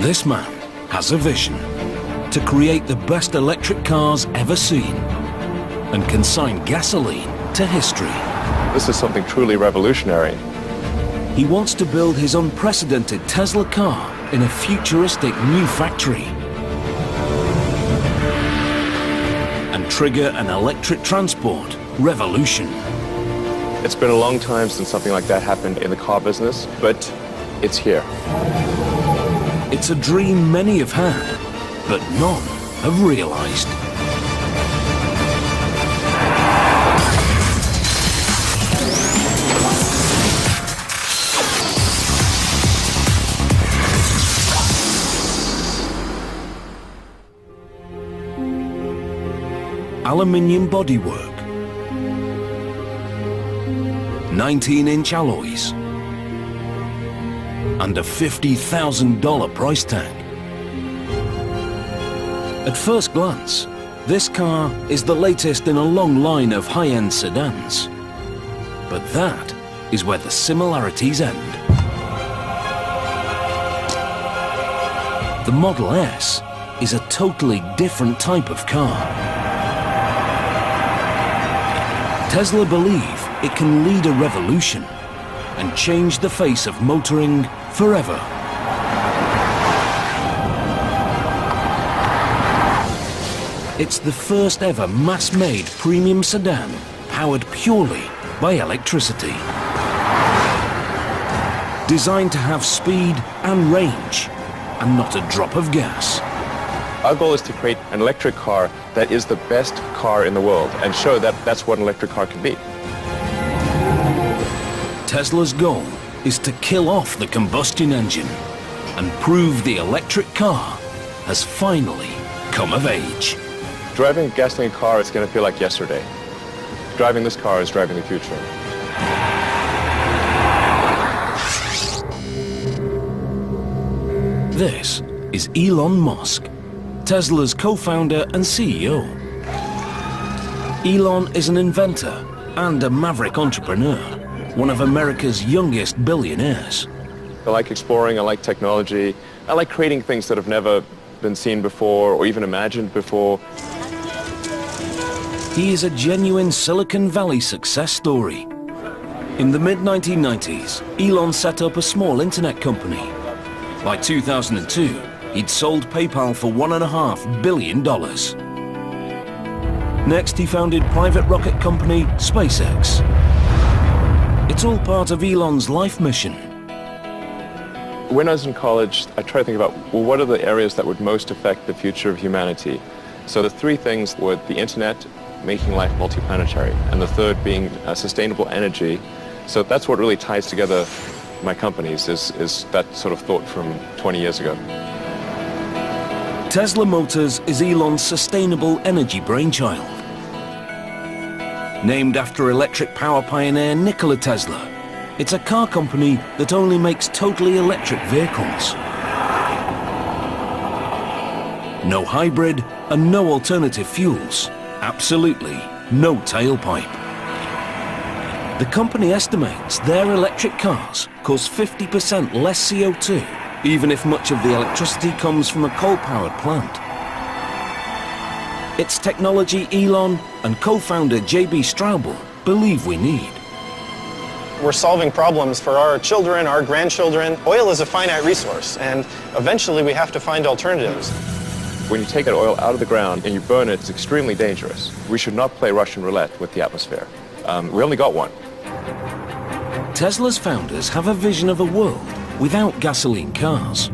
This man has a vision to create the best electric cars ever seen and consign gasoline to history. This is something truly revolutionary. He wants to build his unprecedented Tesla car in a futuristic new factory and trigger an electric transport revolution. It's been a long time since something like that happened in the car business, but it's here. It's a dream many have had, but none have realized. Aluminium bodywork, 19-inch alloys, and a $50,000 price tag. At first glance, this car is the latest in a long line of high-end sedans. But that is where the similarities end. The Model S is a totally different type of car. Tesla believe it can lead a revolution and change the face of motoring forever. It's the first ever mass-made premium sedan powered purely by electricity. Designed to have speed and range and not a drop of gas. Our goal is to create an electric car that is the best car in the world and show that that's what an electric car can be. Tesla's goal is to kill off the combustion engine and prove the electric car has finally come of age. Driving a gasoline car is going to feel like yesterday. Driving this car is driving the future. This is Elon Musk, Tesla's co-founder and CEO. Elon is an inventor and a maverick entrepreneur, one of America's youngest billionaires. I like exploring, I like technology, I like creating things that have never been seen before or even imagined before. He is a genuine Silicon Valley success story. In the mid-1990s, Elon set up a small internet company. By 2002, he'd sold PayPal for $1.5 billion. Next, he founded private rocket company SpaceX. It's all part of Elon's life mission. When I was in college, I tried to think about, well, what are the areas that would most affect the future of humanity? So the three things were the internet, making life multiplanetary, and the third being sustainable energy. So that's what really ties together my companies, is that sort of thought from 20 years ago. Tesla Motors is Elon's sustainable energy brainchild. Named after electric power pioneer Nikola Tesla, it's a car company that only makes totally electric vehicles. No hybrid and no alternative fuels. Absolutely no tailpipe. The company estimates their electric cars cause 50% less CO2, even if much of the electricity comes from a coal-powered plant. It's technology Elon and co-founder J.B. Straubel believe we need. We're solving problems for our children, our grandchildren. Oil is a finite resource, and eventually we have to find alternatives. When you take that oil out of the ground and you burn it, it's extremely dangerous. We should not play Russian roulette with the atmosphere. We only got one. Tesla's founders have a vision of a world without gasoline cars.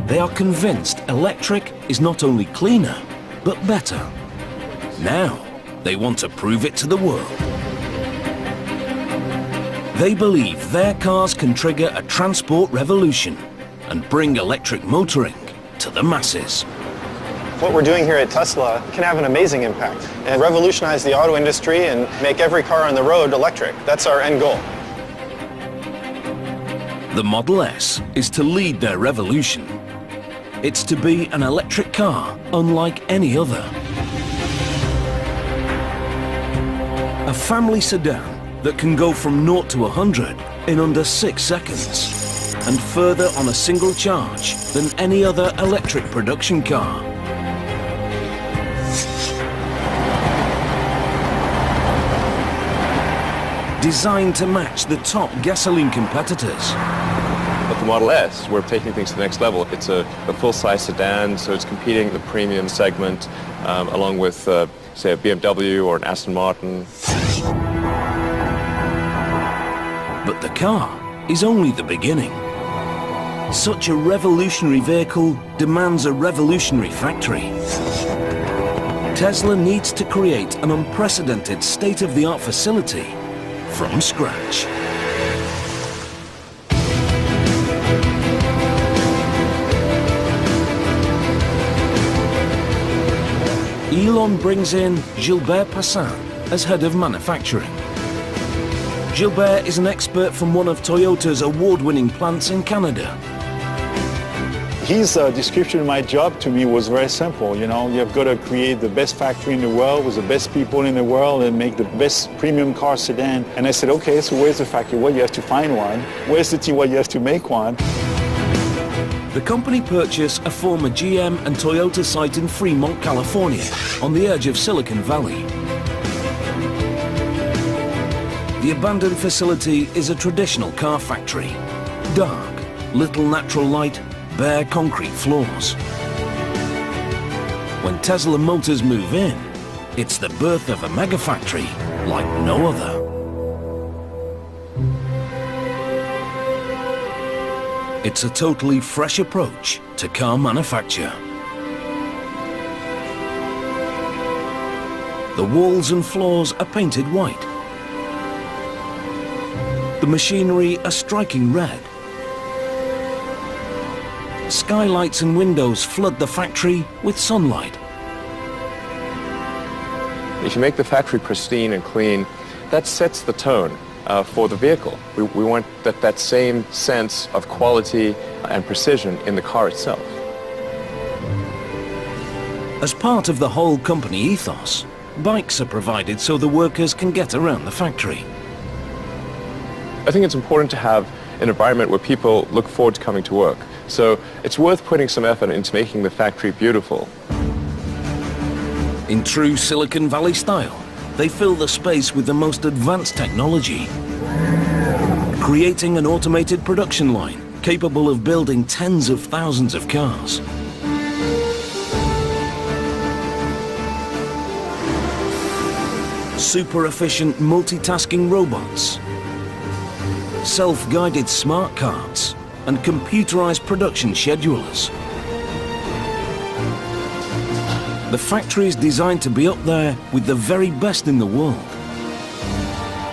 They are convinced electric is not only cleaner, but better. Now, they want to prove it to the world. They believe their cars can trigger a transport revolution and bring electric motoring to the masses. What we're doing here at Tesla can have an amazing impact and revolutionize the auto industry and make every car on the road electric. That's our end goal. The Model S is to lead their revolution. It's to be an electric car unlike any other. A family sedan that can go from 0 to 100 in under 6 seconds. and further on a single charge than any other electric production car. Designed to match the top gasoline competitors. But the Model S, we're taking things to the next level. It's a full-size sedan, so it's competing in the premium segment, along with, say, a BMW or an Aston Martin. But the car is only the beginning. Such a revolutionary vehicle demands a revolutionary factory. Tesla needs to create an unprecedented state-of-the-art facility from scratch. Elon brings in Gilbert Passin as head of manufacturing. Gilbert is an expert from one of Toyota's award-winning plants in Canada. His description of my job to me was very simple. You know, you've got to create the best factory in the world with the best people in the world and make the best premium car sedan. And I said, okay, so where's the factory? Well, you have to find one. Where's the team? Well, you have to make one. The company purchased a former GM and Toyota site in Fremont, California, on the edge of Silicon Valley. The abandoned facility is a traditional car factory. Dark, little natural light, bare concrete floors. When Tesla Motors move in, it's the birth of a mega factory like no other. It's a totally fresh approach to car manufacture. The walls and floors are painted white. The machinery are striking red. Skylights and windows flood the factory with sunlight. If you make the factory pristine and clean, that sets the tone for the vehicle. We want that same sense of quality and precision in the car itself. As part of the whole company ethos, bikes are provided so the workers can get around the factory. I think it's important to have an environment where people look forward to coming to work. So it's worth putting some effort into making the factory beautiful. In true Silicon Valley style, they fill the space with the most advanced technology, creating an automated production line capable of building tens of thousands of cars. Super efficient multitasking robots, self-guided smart carts, and computerized production schedulers. The factory is designed to be up there with the very best in the world.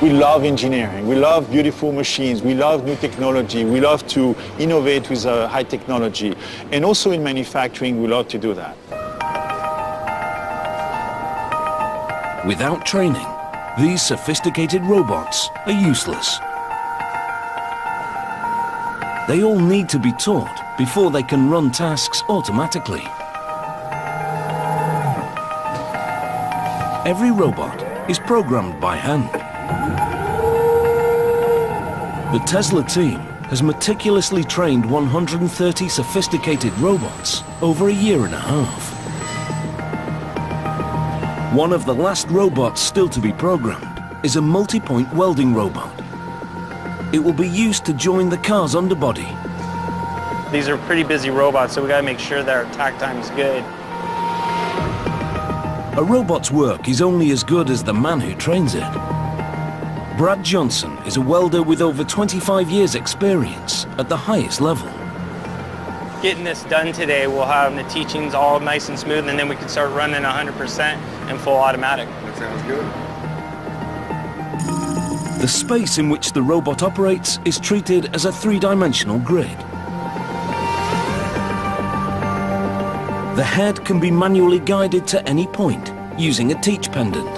We love engineering, we love beautiful machines, we love new technology, we love to innovate with high technology. And also in manufacturing, we love to do that. Without training, these sophisticated robots are useless. They all need to be taught before they can run tasks automatically. Every robot is programmed by hand. The Tesla team has meticulously trained 130 sophisticated robots over a year and a half. One of the last robots still to be programmed is a multi-point welding robot. It will be used to join the car's underbody. These are pretty busy robots, so we got to make sure that our tack time is good. A robot's work is only as good as the man who trains it. Brad Johnson is a welder with over 25 years experience at the highest level. Getting this done today, we'll have the teachings all nice and smooth, and then we can start running 100% in full automatic. That sounds good. The space in which the robot operates is treated as a three-dimensional grid. The head can be manually guided to any point using a teach pendant.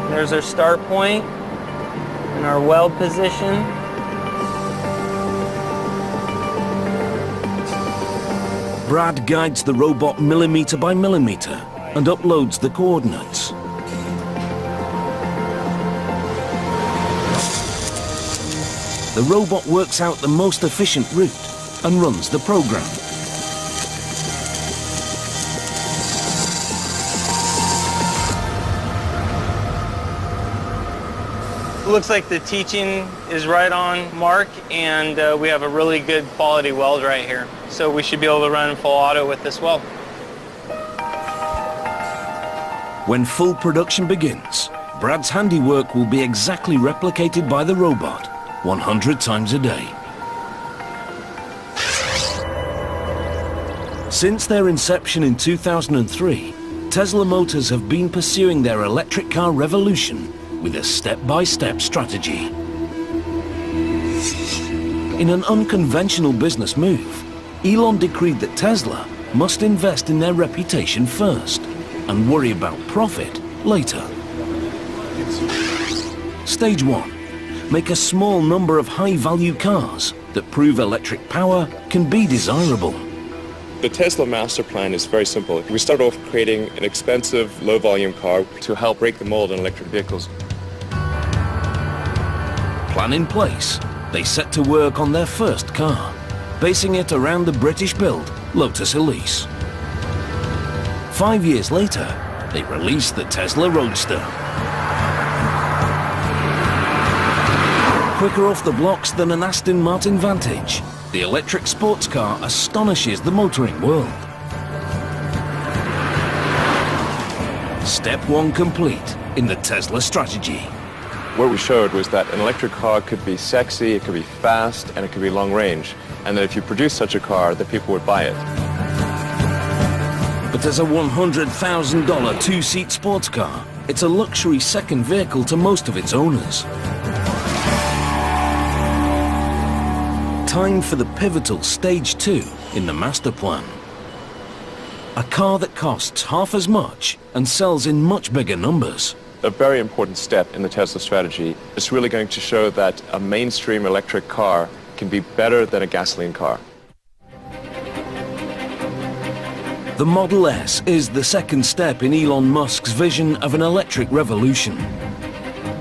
There's our start point and our weld position. Brad guides the robot millimeter by millimeter, and uploads the coordinates. The robot works out the most efficient route and runs the program. Looks like the teaching is right on mark, and we have a really good quality weld right here. So we should be able to run full auto with this weld. When full production begins, Brad's handiwork will be exactly replicated by the robot 100 times a day. Since their inception in 2003, Tesla Motors have been pursuing their electric car revolution with a step-by-step strategy. In an unconventional business move, Elon decreed that Tesla must invest in their reputation first and worry about profit later. Stage 1. Make a small number of high-value cars that prove electric power can be desirable. The Tesla master plan is very simple. We start off creating an expensive, low-volume car to help break the mold in electric vehicles. Plan in place, they set to work on their first car, basing it around the British-built Lotus Elise. 5 years later, they released the Tesla Roadster. Quicker off the blocks than an Aston Martin Vantage, the electric sports car astonishes the motoring world. Step 1 complete in the Tesla strategy. What we showed was that an electric car could be sexy, it could be fast, and it could be long range. And that if you produce such a car, that people would buy it. But as a $100,000 two-seat sports car, it's a luxury second vehicle to most of its owners. Time for the pivotal Stage 2 in the master plan. A car that costs half as much and sells in much bigger numbers. A very important step in the Tesla strategy is really going to show that a mainstream electric car can be better than a gasoline car. The Model S is the second step in Elon Musk's vision of an electric revolution.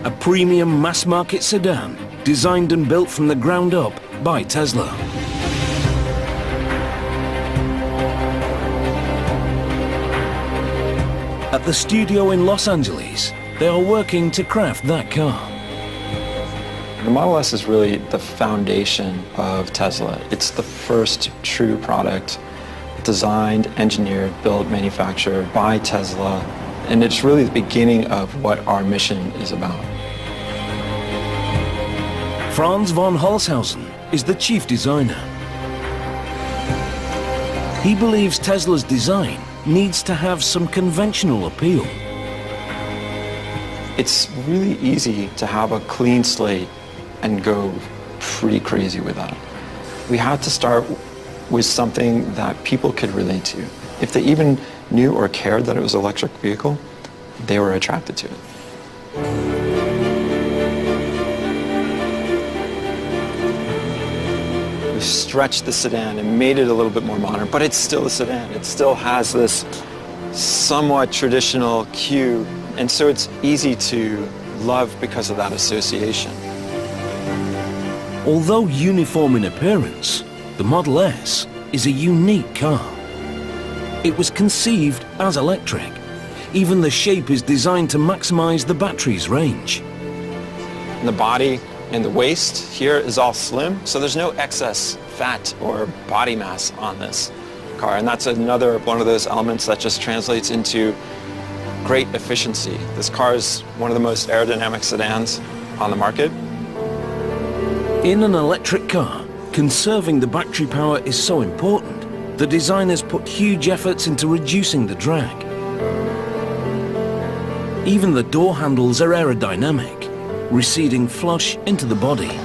A premium mass-market sedan designed and built from the ground up by Tesla. At the studio in Los Angeles, they are working to craft that car. The Model S is really the foundation of Tesla. It's the first true product designed, engineered, built, manufactured by Tesla. And it's really the beginning of what our mission is about. Franz von Holzhausen is the chief designer. He believes Tesla's design needs to have some conventional appeal. It's really easy to have a clean slate and go pretty crazy with that. We had to start with something that people could relate to. If they even knew or cared that it was an electric vehicle, they were attracted to it. We've stretched the sedan and made it a little bit more modern, but it's still a sedan. It still has this somewhat traditional queue, and so it's easy to love because of that association. Although uniform in appearance, the Model S is a unique car. It was conceived as electric. Even the shape is designed to maximize the battery's range. The body and the waist here is all slim, so there's no excess fat or body mass on this car. And that's another one of those elements that just translates into great efficiency. This car is one of the most aerodynamic sedans on the market. In an electric car, conserving the battery power is so important, the designers put huge efforts into reducing the drag. Even the door handles are aerodynamic, receding flush into the body.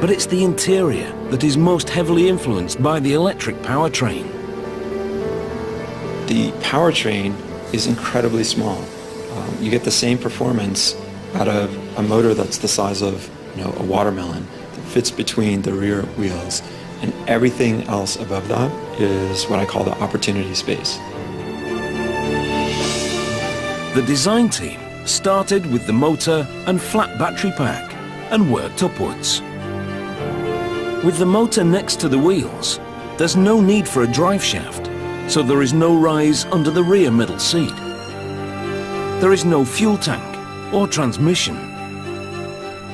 But it's the interior that is most heavily influenced by the electric powertrain. The powertrain is incredibly small. You get the same performance out of a motor that's the size of, a watermelon that fits between the rear wheels, and everything else above that is what I call the opportunity space. The design team started with the motor and flat battery pack and worked upwards. With the motor next to the wheels, there's no need for a drive shaft, so there is no rise under the rear middle seat. There is no fuel tank or transmission.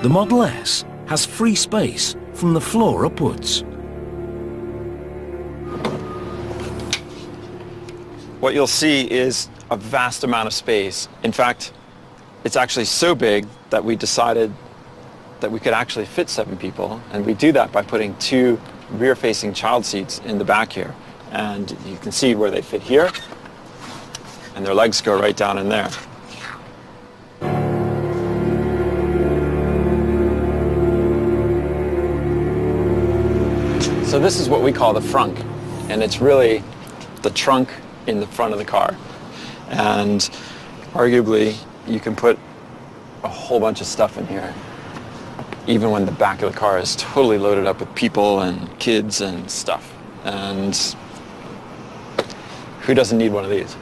The Model S has free space from the floor upwards. What you'll see is a vast amount of space. In fact, it's actually so big that we decided that we could actually fit 7 people, and we do that by putting 2 rear-facing child seats in the back here. And you can see where they fit here, and their legs go right down in there. So this is what we call the frunk, and it's really the trunk in the front of the car. And arguably, you can put a whole bunch of stuff in here, even when the back of the car is totally loaded up with people and kids and stuff. And who doesn't need one of these?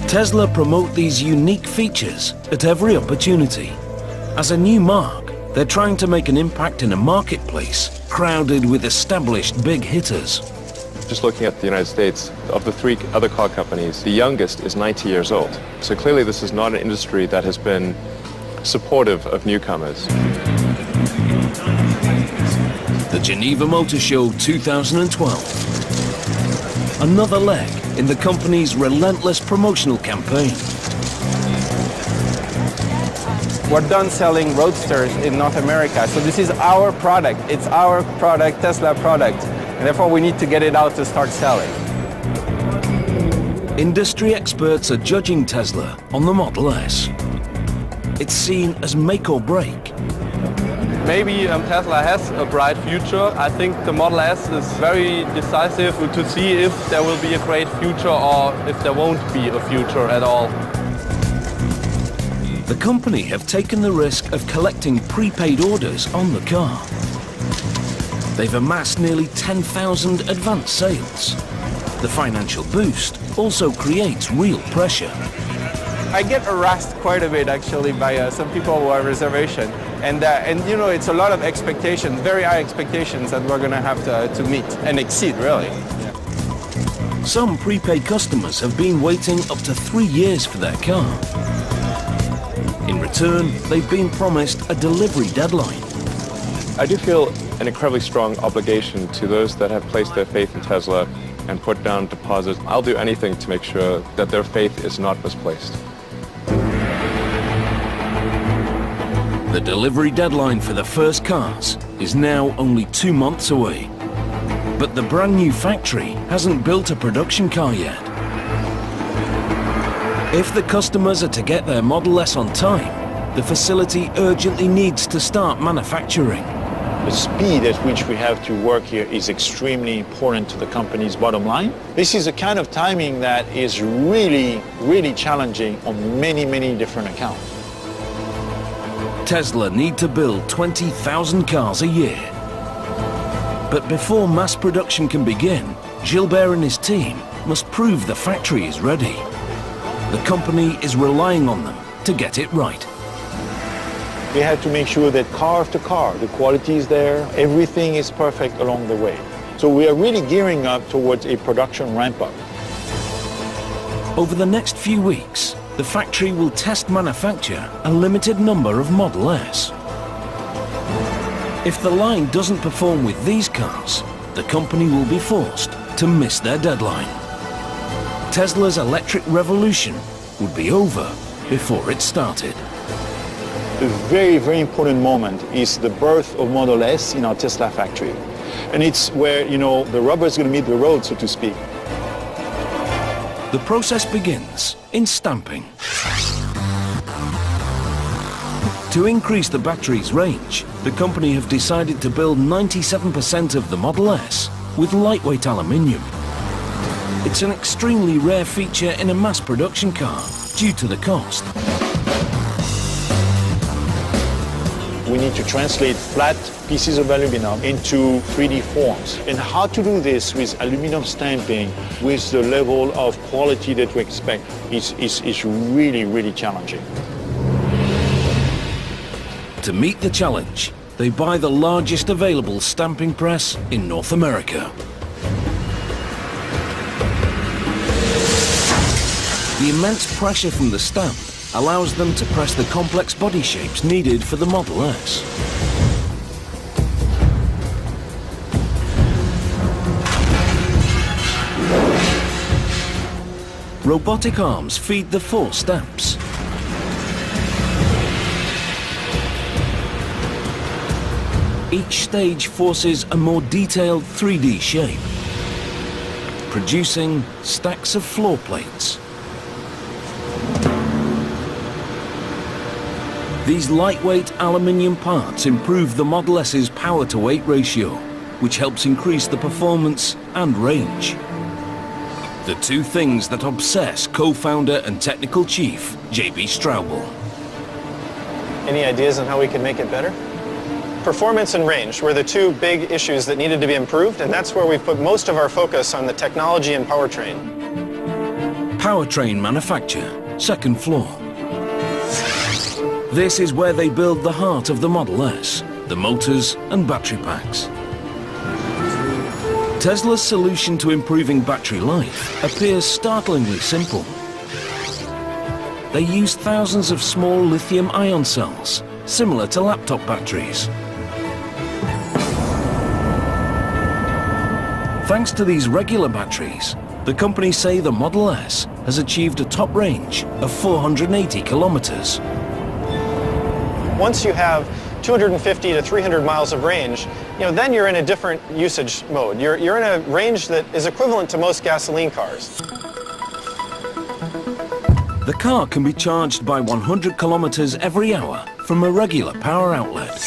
Tesla promote these unique features at every opportunity. As a new mark, they're trying to make an impact in a marketplace crowded with established big hitters. Just looking at the United States, of the 3 other car companies, the youngest is 90 years old. So clearly this is not an industry that has been supportive of newcomers. The Geneva Motor Show 2012. Another leg in the company's relentless promotional campaign. We're done selling Roadsters in North America, so this is our product. It's our product, Tesla product, and therefore we need to get it out to start selling. Industry experts are judging Tesla on the Model S. It's seen as make or break. Maybe Tesla has a bright future. I think the Model S is very decisive to see if there will be a great future or if there won't be a future at all. The company have taken the risk of collecting prepaid orders on the car. They've amassed nearly 10,000 advanced sales. The financial boost also creates real pressure. I get harassed quite a bit actually by some people who have reservation, and you know, it's a lot of expectations, very high expectations that we're going to have to meet and exceed, really. Some prepaid customers have been waiting up to 3 years for their car. In return, they've been promised a delivery deadline. I do feel an incredibly strong obligation to those that have placed their faith in Tesla and put down deposits. I'll do anything to make sure that their faith is not misplaced. The delivery deadline for the first cars is now only 2 months away. But the brand new factory hasn't built a production car yet. If the customers are to get their Model S on time, the facility urgently needs to start manufacturing. The speed at which we have to work here is extremely important to the company's bottom line. This is a kind of timing that is really, really challenging on many, many different accounts. Tesla need to build 20,000 cars a year. But before mass production can begin, Gilbert and his team must prove the factory is ready. The company is relying on them to get it right. We had to make sure that car after car, the quality is there, everything is perfect along the way. So we are really gearing up towards a production ramp-up. Over the next few weeks, the factory will test manufacture a limited number of Model S. If the line doesn't perform with these cars, the company will be forced to miss their deadline. Tesla's electric revolution would be over before it started. A very, very important moment is the birth of Model S in our Tesla factory. And it's where, you know, the rubber is going to meet the road, so to speak. The process begins in stamping. To increase the battery's range, the company have decided to build 97% of the Model S with lightweight aluminium. It's an extremely rare feature in a mass production car due to the cost. We need to translate flat pieces of aluminum into 3D forms. And how to do this with aluminum stamping with the level of quality that we expect is really, really challenging. To meet the challenge, they buy the largest available stamping press in North America. The immense pressure from the stamp allows them to press the complex body shapes needed for the Model S. Robotic arms feed the 4 stamps. Each stage forces a more detailed 3D shape, producing stacks of floor plates. These lightweight aluminium parts improve the Model S's power-to-weight ratio, which helps increase the performance and range. The two things that obsess co-founder and technical chief, J.B. Straubel. Any ideas on how we can make it better? Performance and range were the two big issues that needed to be improved, and that's where we've put most of our focus on the technology and powertrain. Powertrain manufacture, 2nd floor. This is where they build the heart of the Model S, the motors and battery packs. Tesla's solution to improving battery life appears startlingly simple. They use thousands of small lithium-ion cells, similar to laptop batteries. Thanks to these regular batteries, the company say the Model S has achieved a top range of 480 kilometers. Once you have 250 to 300 miles of range, then you're in a different usage mode. You're in a range that is equivalent to most gasoline cars. The car can be charged by 100 kilometers every hour from a regular power outlet.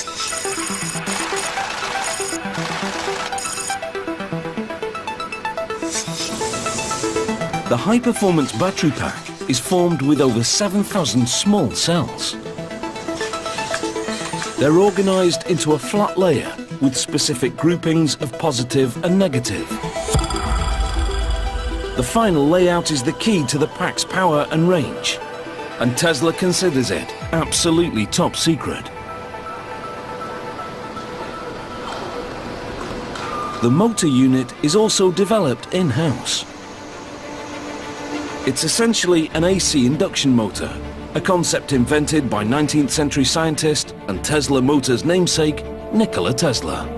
The high-performance battery pack is formed with over 7,000 small cells. They're organized into a flat layer with specific groupings of positive and negative. The final layout is the key to the pack's power and range, and Tesla considers it absolutely top secret. The motor unit is also developed in-house. It's essentially an AC induction motor, a concept invented by 19th century scientist and Tesla Motors namesake, Nikola Tesla.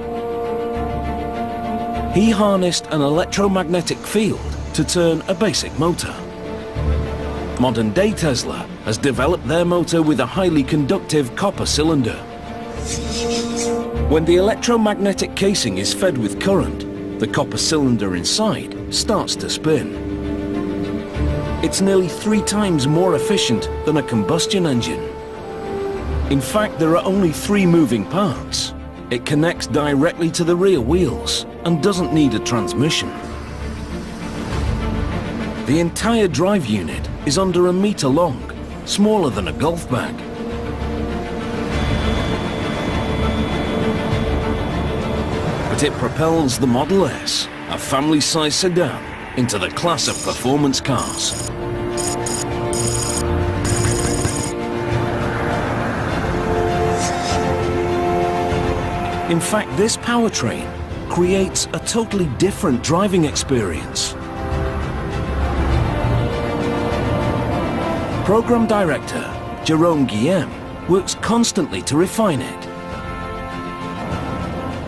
He harnessed an electromagnetic field to turn a basic motor. Modern-day Tesla has developed their motor with a highly conductive copper cylinder. When the electromagnetic casing is fed with current, the copper cylinder inside starts to spin. It's nearly 3 times more efficient than a combustion engine. In fact, there are only 3 moving parts. It connects directly to the rear wheels and doesn't need a transmission. The entire drive unit is under a meter long, smaller than a golf bag. But it propels the Model S, a family-size sedan, into the class of performance cars. In fact, this powertrain creates a totally different driving experience. Program Director Jerome Guillem works constantly to refine it.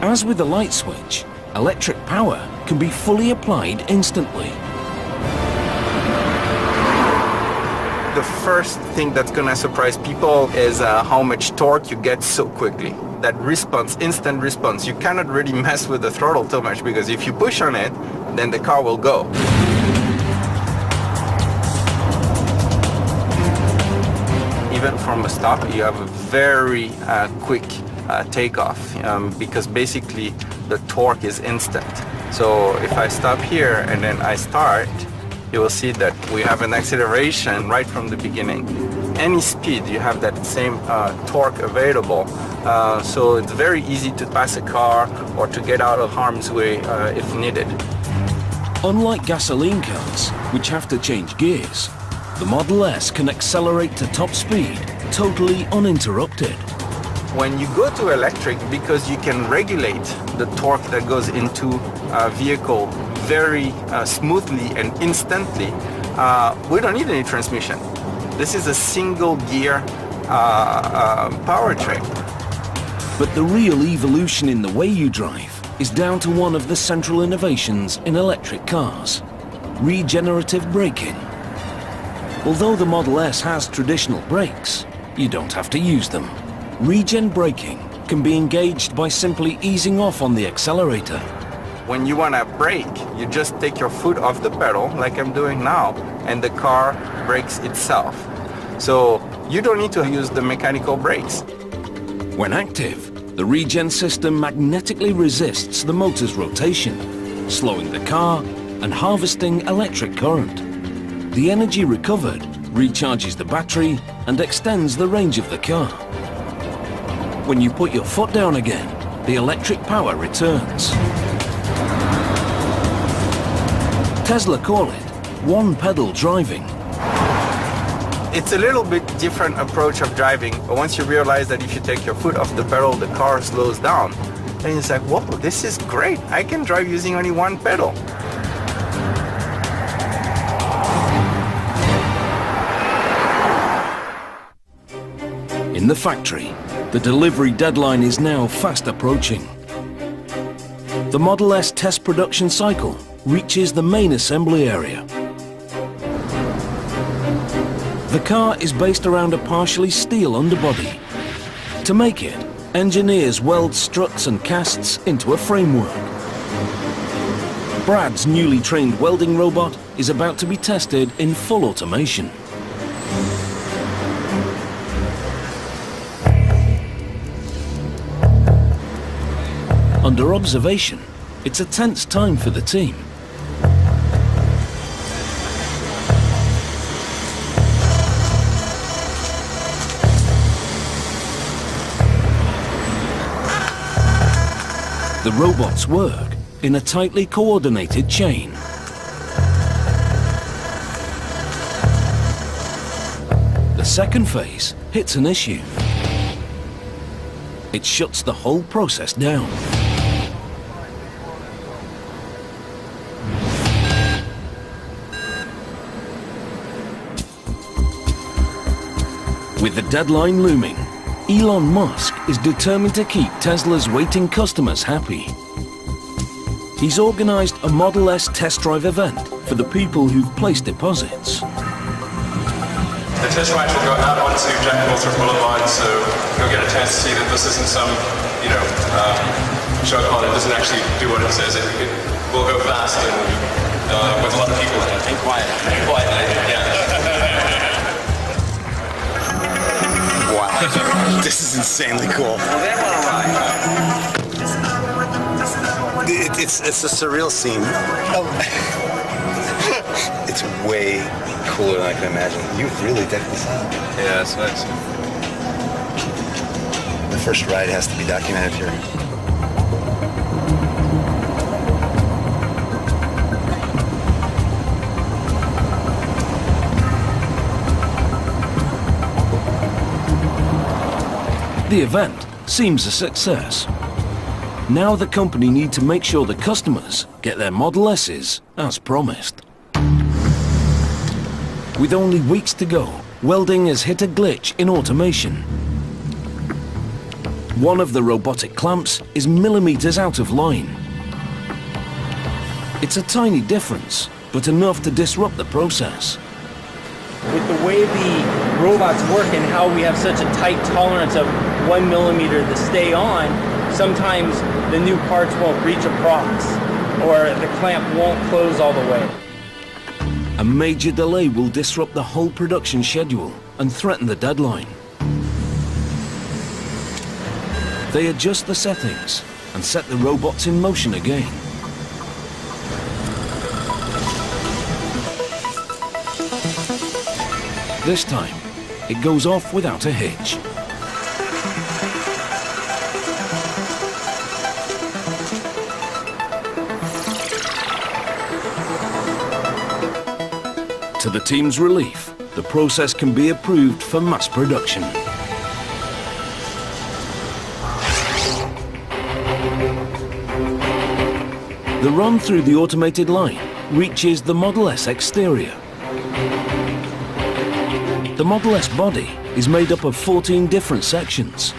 As with the light switch, electric power can be fully applied instantly. The first thing that's gonna surprise people is how much torque you get so quickly. That response, instant response, you cannot really mess with the throttle too much because if you push on it, then the car will go. Even from a stop, you have a very quick takeoff because basically the torque is instant. So if I stop here and then I start, you will see that we have an acceleration right from the beginning. any speed, you have that same torque available. So it's very easy to pass a car or to get out of harm's way if needed. Unlike gasoline cars, which have to change gears, the Model S can accelerate to top speed totally uninterrupted. When you go to electric, because you can regulate the torque that goes into a vehicle very smoothly and instantly, we don't need any transmission. This is a single gear powertrain. But the real evolution in the way you drive is down to one of the central innovations in electric cars: regenerative braking. Although the Model S has traditional brakes, you don't have to use them. Regen braking can be engaged by simply easing off on the accelerator. When you want to brake, you just take your foot off the pedal, like I'm doing now, and the car brakes itself. So you don't need to use the mechanical brakes. When active, the regen system magnetically resists the motor's rotation, slowing the car and harvesting electric current. The energy recovered recharges the battery and extends the range of the car. When you put your foot down again, the electric power returns. Tesla call it one-pedal driving. It's a little bit different approach of driving, but once you realize that if you take your foot off the pedal, the car slows down, and it's like, whoa, this is great. I can drive using only one pedal. In the factory, the delivery deadline is now fast approaching. The Model S test production cycle reaches the main assembly area. The car is based around a partially steel underbody. To make it, engineers weld struts and casts into a framework. Brad's newly trained welding robot is about to be tested in full automation. Under observation, it's a tense time for the team. The robots work in a tightly coordinated chain. The second phase hits an issue. It shuts the whole process down. With the deadline looming, Elon Musk is determined to keep Tesla's waiting customers happy. He's organized a Model S test drive event for the people who've placed deposits. The test drive will go out onto Jack Northrop Boulevard, so you'll get a chance to see that this isn't some, show car that doesn't actually do what it says. It will go fast and with a lot of people in it. And quietly, yeah. Wow, this is insanely cool. It's a surreal scene. It's way cooler than I can imagine. You've really decked this out. Yeah, it's nice. The first ride has to be documented here. The event seems a success. Now the company need to make sure the customers get their Model S's as promised. With only weeks to go, welding has hit a glitch in automation. One of the robotic clamps is millimeters out of line. It's a tiny difference, but enough to disrupt the process. With the way the robots work and how we have such a tight tolerance of 1 millimeter to stay on, sometimes the new parts won't reach across or the clamp won't close all the way. A major delay will disrupt the whole production schedule and threaten the deadline. They adjust the settings and set the robots in motion again. This time, it goes off without a hitch. To the team's relief, the process can be approved for mass production. The run through the automated line reaches the Model S exterior. The Model S body is made up of 14 different sections.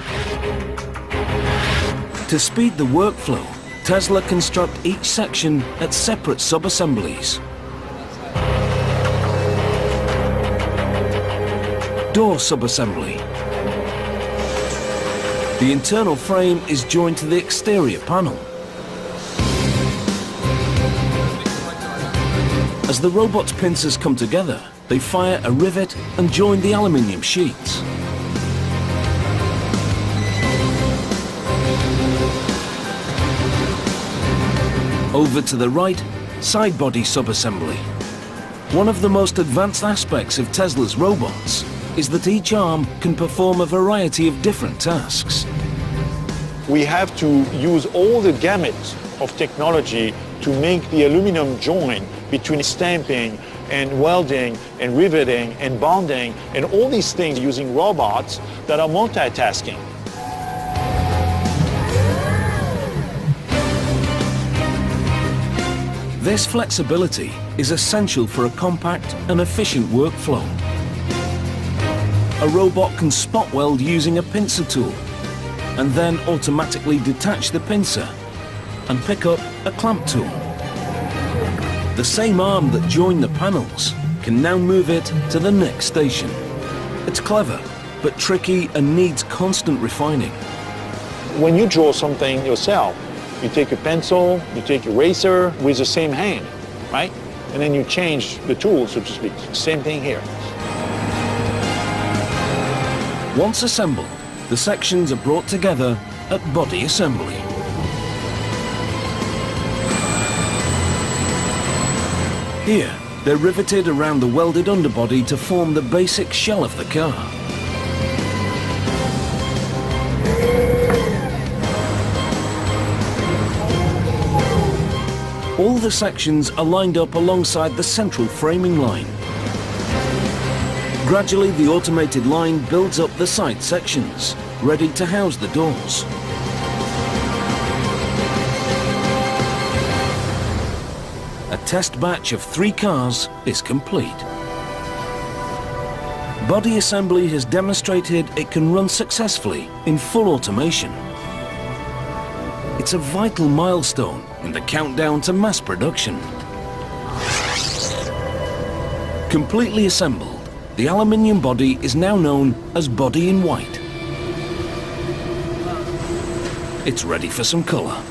To speed the workflow, Tesla construct each section at separate sub-assemblies. Door sub-assembly. The internal frame is joined to the exterior panel. As the robot's pincers come together, they fire a rivet and join the aluminium sheets. Over to the right, side body sub-assembly. One of the most advanced aspects of Tesla's robots is that each arm can perform a variety of different tasks. We have to use all the gamut of technology to make the aluminum joint between stamping and welding and riveting and bonding and all these things using robots that are multitasking. This flexibility is essential for a compact and efficient workflow. A robot can spot weld using a pincer tool and then automatically detach the pincer and pick up a clamp tool. The same arm that joined the panels can now move it to the next station. It's clever, but tricky and needs constant refining. When you draw something yourself, you take a pencil, you take an eraser with the same hand, right? And then you change the tool, so to speak. Same thing here. Once assembled, the sections are brought together at body assembly. Here, they're riveted around the welded underbody to form the basic shell of the car. All the sections are lined up alongside the central framing line. Gradually, the automated line builds up the side sections, ready to house the doors. A test batch of 3 cars is complete. Body assembly has demonstrated it can run successfully in full automation. It's a vital milestone in the countdown to mass production. Completely assembled, the aluminium body is now known as body in white. It's ready for some colour.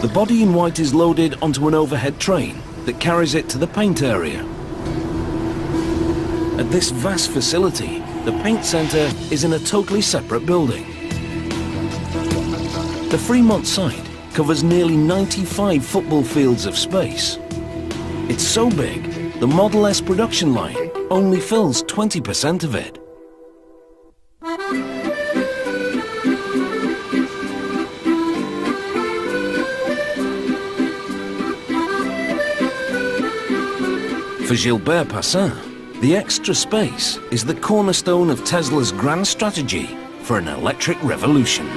The body in white is loaded onto an overhead train that carries it to the paint area. At this vast facility, the paint centre is in a totally separate building. The Fremont site covers nearly 95 football fields of space. It's so big, the Model S production line only fills 20% of it. For Gilbert Passin, the extra space is the cornerstone of Tesla's grand strategy for an electric revolution.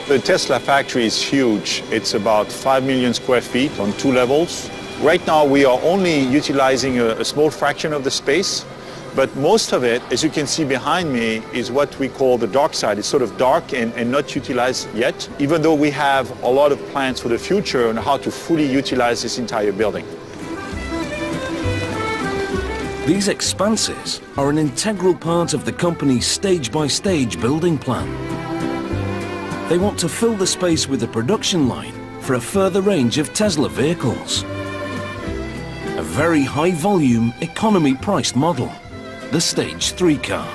The Tesla factory is huge. It's about 5 million square feet on 2 levels. Right now we are only utilizing a small fraction of the space, but most of it, as you can see behind me, is what we call the dark side. It's sort of dark and not utilized yet, even though we have a lot of plans for the future on how to fully utilize this entire building. These expanses are an integral part of the company's stage-by-stage building plan. They want to fill the space with a production line for a further range of Tesla vehicles. A very high-volume, economy-priced model, the Stage 3 car.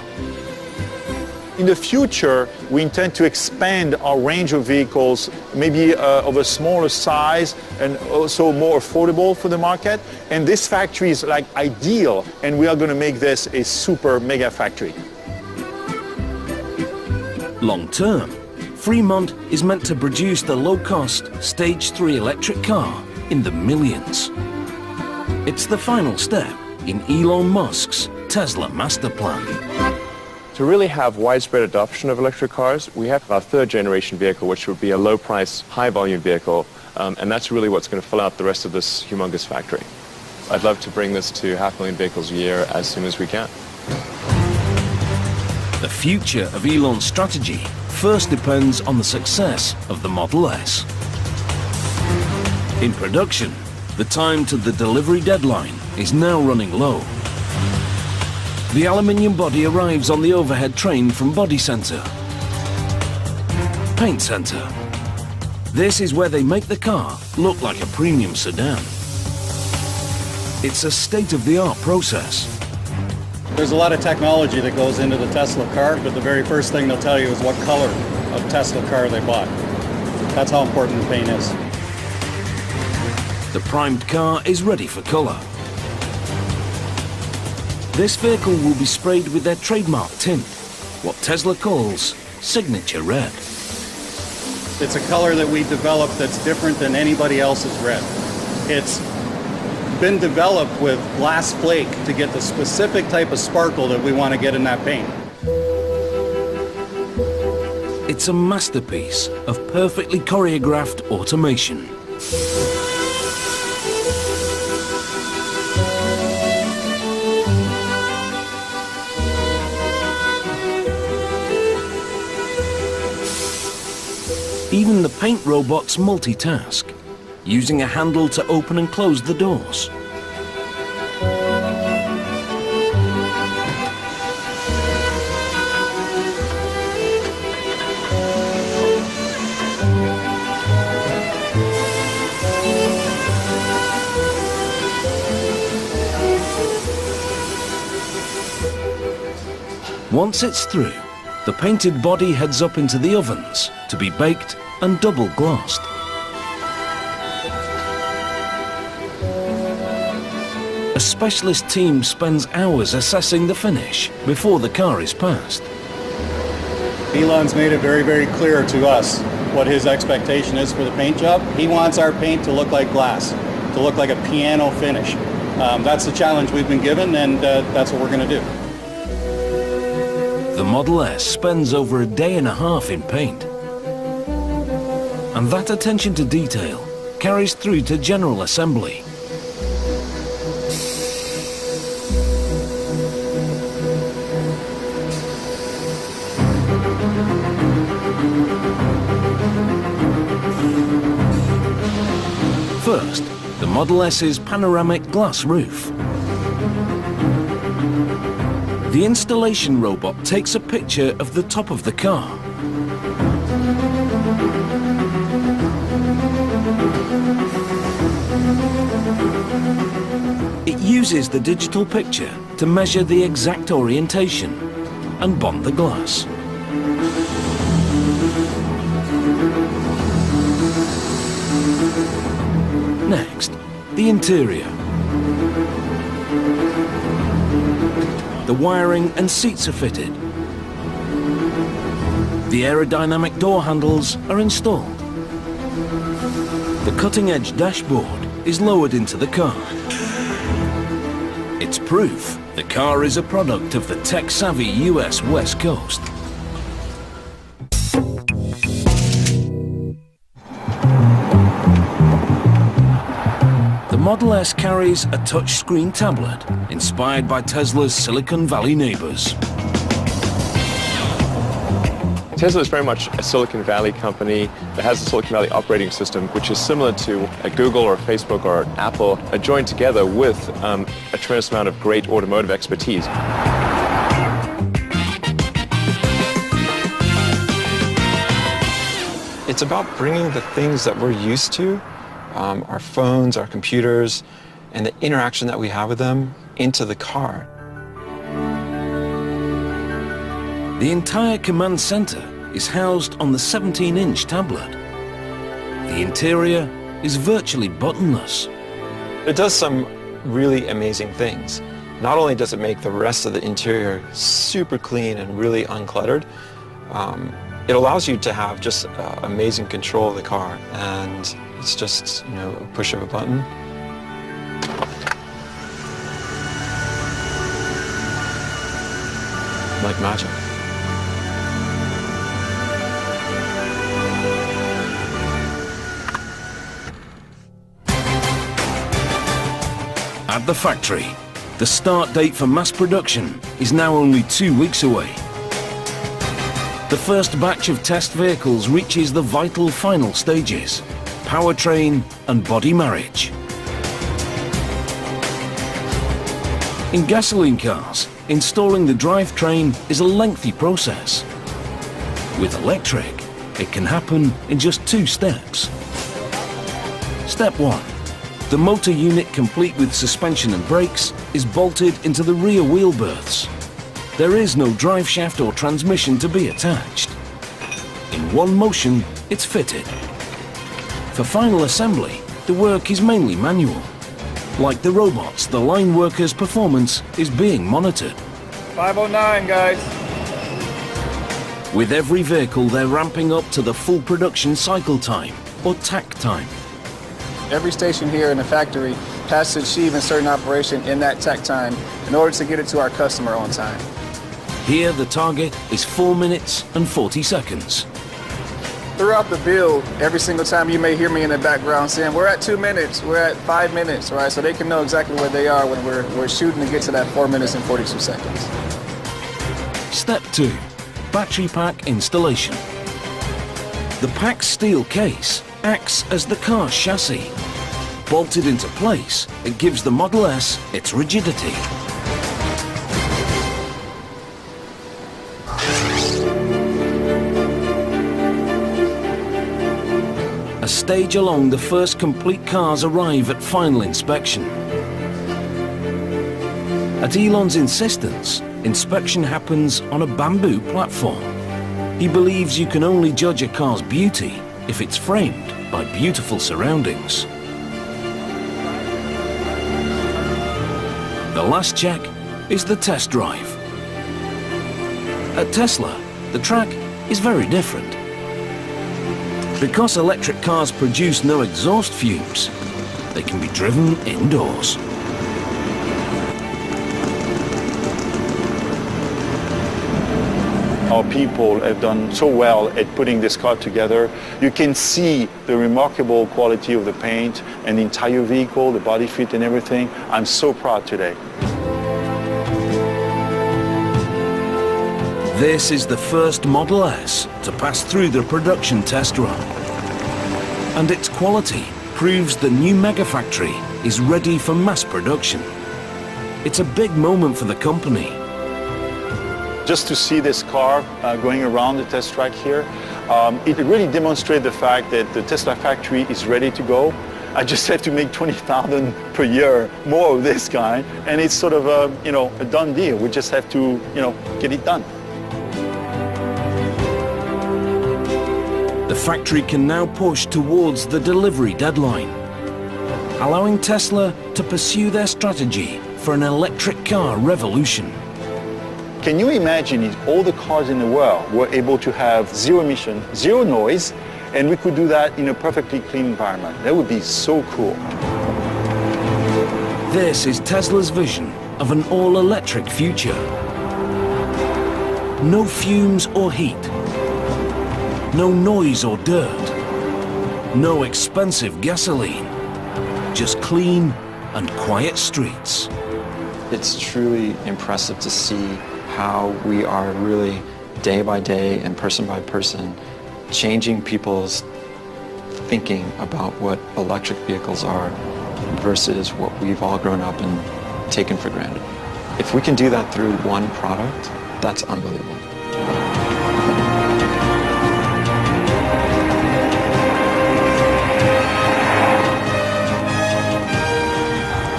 In the future, we intend to expand our range of vehicles, maybe of a smaller size and also more affordable for the market. And this factory is like ideal, and we are going to make this a super mega factory. Long term, Fremont is meant to produce the low-cost Stage 3 electric car in the millions. It's the final step in Elon Musk's Tesla master plan. To really have widespread adoption of electric cars, we have our third generation vehicle, which would be a low-price, high-volume vehicle, and that's really what's going to fill out the rest of this humongous factory. I'd love to bring this to 500,000 vehicles a year as soon as we can. The future of Elon's strategy first depends on the success of the Model S. In production, the time to the delivery deadline is now running low. The aluminium body arrives on the overhead train from Body Center. Paint Center. This is where they make the car look like a premium sedan. It's a state-of-the-art process. There's a lot of technology that goes into the Tesla car, but the very first thing they'll tell you is what color of Tesla car they bought. That's how important the paint is. The primed car is ready for color. This vehicle will be sprayed with their trademark tint, what Tesla calls signature red. It's a color that we developed that's different than anybody else's red. It's been developed with glass flake to get the specific type of sparkle that we want to get in that paint. It's a masterpiece of perfectly choreographed automation. Even the paint robots multitask, using a handle to open and close the doors. Once it's through, the painted body heads up into the ovens to be baked and double glossed. A specialist team spends hours assessing the finish before the car is passed. Elon's made it very, very clear to us what his expectation is for the paint job. He wants our paint to look like glass, to look like a piano finish. That's the challenge we've been given, and that's what we're going to do. The Model S spends over a day and a half in paint. And that attention to detail carries through to general assembly. First, the Model S's panoramic glass roof. The installation robot takes a picture of the top of the car. It uses the digital picture to measure the exact orientation and bond the glass. Next, the interior. The wiring and seats are fitted. The aerodynamic door handles are installed. The cutting-edge dashboard is lowered into the car. It's proof the car is a product of the tech-savvy US West Coast. The Model S carries a touchscreen tablet inspired by Tesla's Silicon Valley neighbors. Tesla is very much a Silicon Valley company that has a Silicon Valley operating system, which is similar to a Google or a Facebook or an Apple, joined together with a tremendous amount of great automotive expertise. It's about bringing the things that we're used to, our phones, our computers, and the interaction that we have with them into the car. The entire command center is housed on the 17-inch tablet. The interior is virtually buttonless. It does some really amazing things. Not only does it make the rest of the interior super clean and really uncluttered, it allows you to have just amazing control of the car, and it's just, you know, a push of a button. Like magic. At the factory, the start date for mass production is now only 2 weeks away. The first batch of test vehicles reaches the vital final stages: powertrain and body marriage. In gasoline cars, installing the drivetrain is a lengthy process. With electric, it can happen in just 2 steps. Step 1. The motor unit, complete with suspension and brakes, is bolted into the rear wheel berths. There is no drive shaft or transmission to be attached. In one motion, it's fitted. For final assembly, the work is mainly manual. Like the robots, the line workers' performance is being monitored. 509, guys. With every vehicle, they're ramping up to the full production cycle time, or TAC time. Every station here in the factory has to achieve a certain operation in that TAC time in order to get it to our customer on time. Here, the target is 4 minutes and 40 seconds. Throughout the build, every single time you may hear me in the background saying, we're at 2 minutes, we're at 5 minutes, right? So they can know exactly where they are when we're shooting to get to that 4 minutes and 42 seconds. Step 2. Battery pack installation. The packed steel case acts as the car's chassis. Bolted into place, it gives the Model S its rigidity. A stage along the first complete cars arrive at final inspection. At Elon's insistence, inspection happens on a bamboo platform. He believes you can only judge a car's beauty if it's framed by beautiful surroundings. The last check is the test drive. At Tesla, the track is very different. Because electric cars produce no exhaust fumes, they can be driven indoors. Our people have done so well at putting this car together. You can see the remarkable quality of the paint and the entire vehicle, the body fit and everything. I'm so proud today. This is the first Model S to pass through the production test run. And its quality proves the new mega factory is ready for mass production. It's a big moment for the company. Just to see this car going around the test track here, it really demonstrates the fact that the Tesla factory is ready to go. I just have to make 20,000 per year more of this kind, and it's sort of a done deal. We just have to, get it done. The factory can now push towards the delivery deadline, allowing Tesla to pursue their strategy for an electric car revolution. Can you imagine if all the cars in the world were able to have zero emission, zero noise, and we could do that in a perfectly clean environment? That would be so cool. This is Tesla's vision of an all-electric future. No fumes or heat. No noise or dirt. No expensive gasoline. Just clean and quiet streets. It's truly impressive to see how we are really day by day and person by person changing people's thinking about what electric vehicles are versus what we've all grown up and taken for granted. If we can do that through one product, that's unbelievable.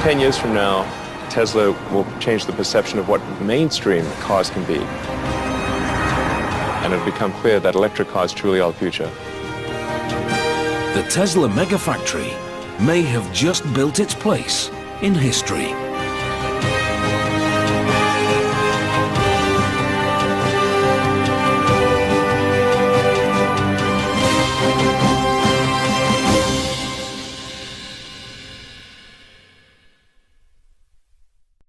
"10 years from now, Tesla will change the perception of what mainstream cars can be. and it had become clear that electric cars truly are the future. The Tesla Megafactory may have just built its place in history.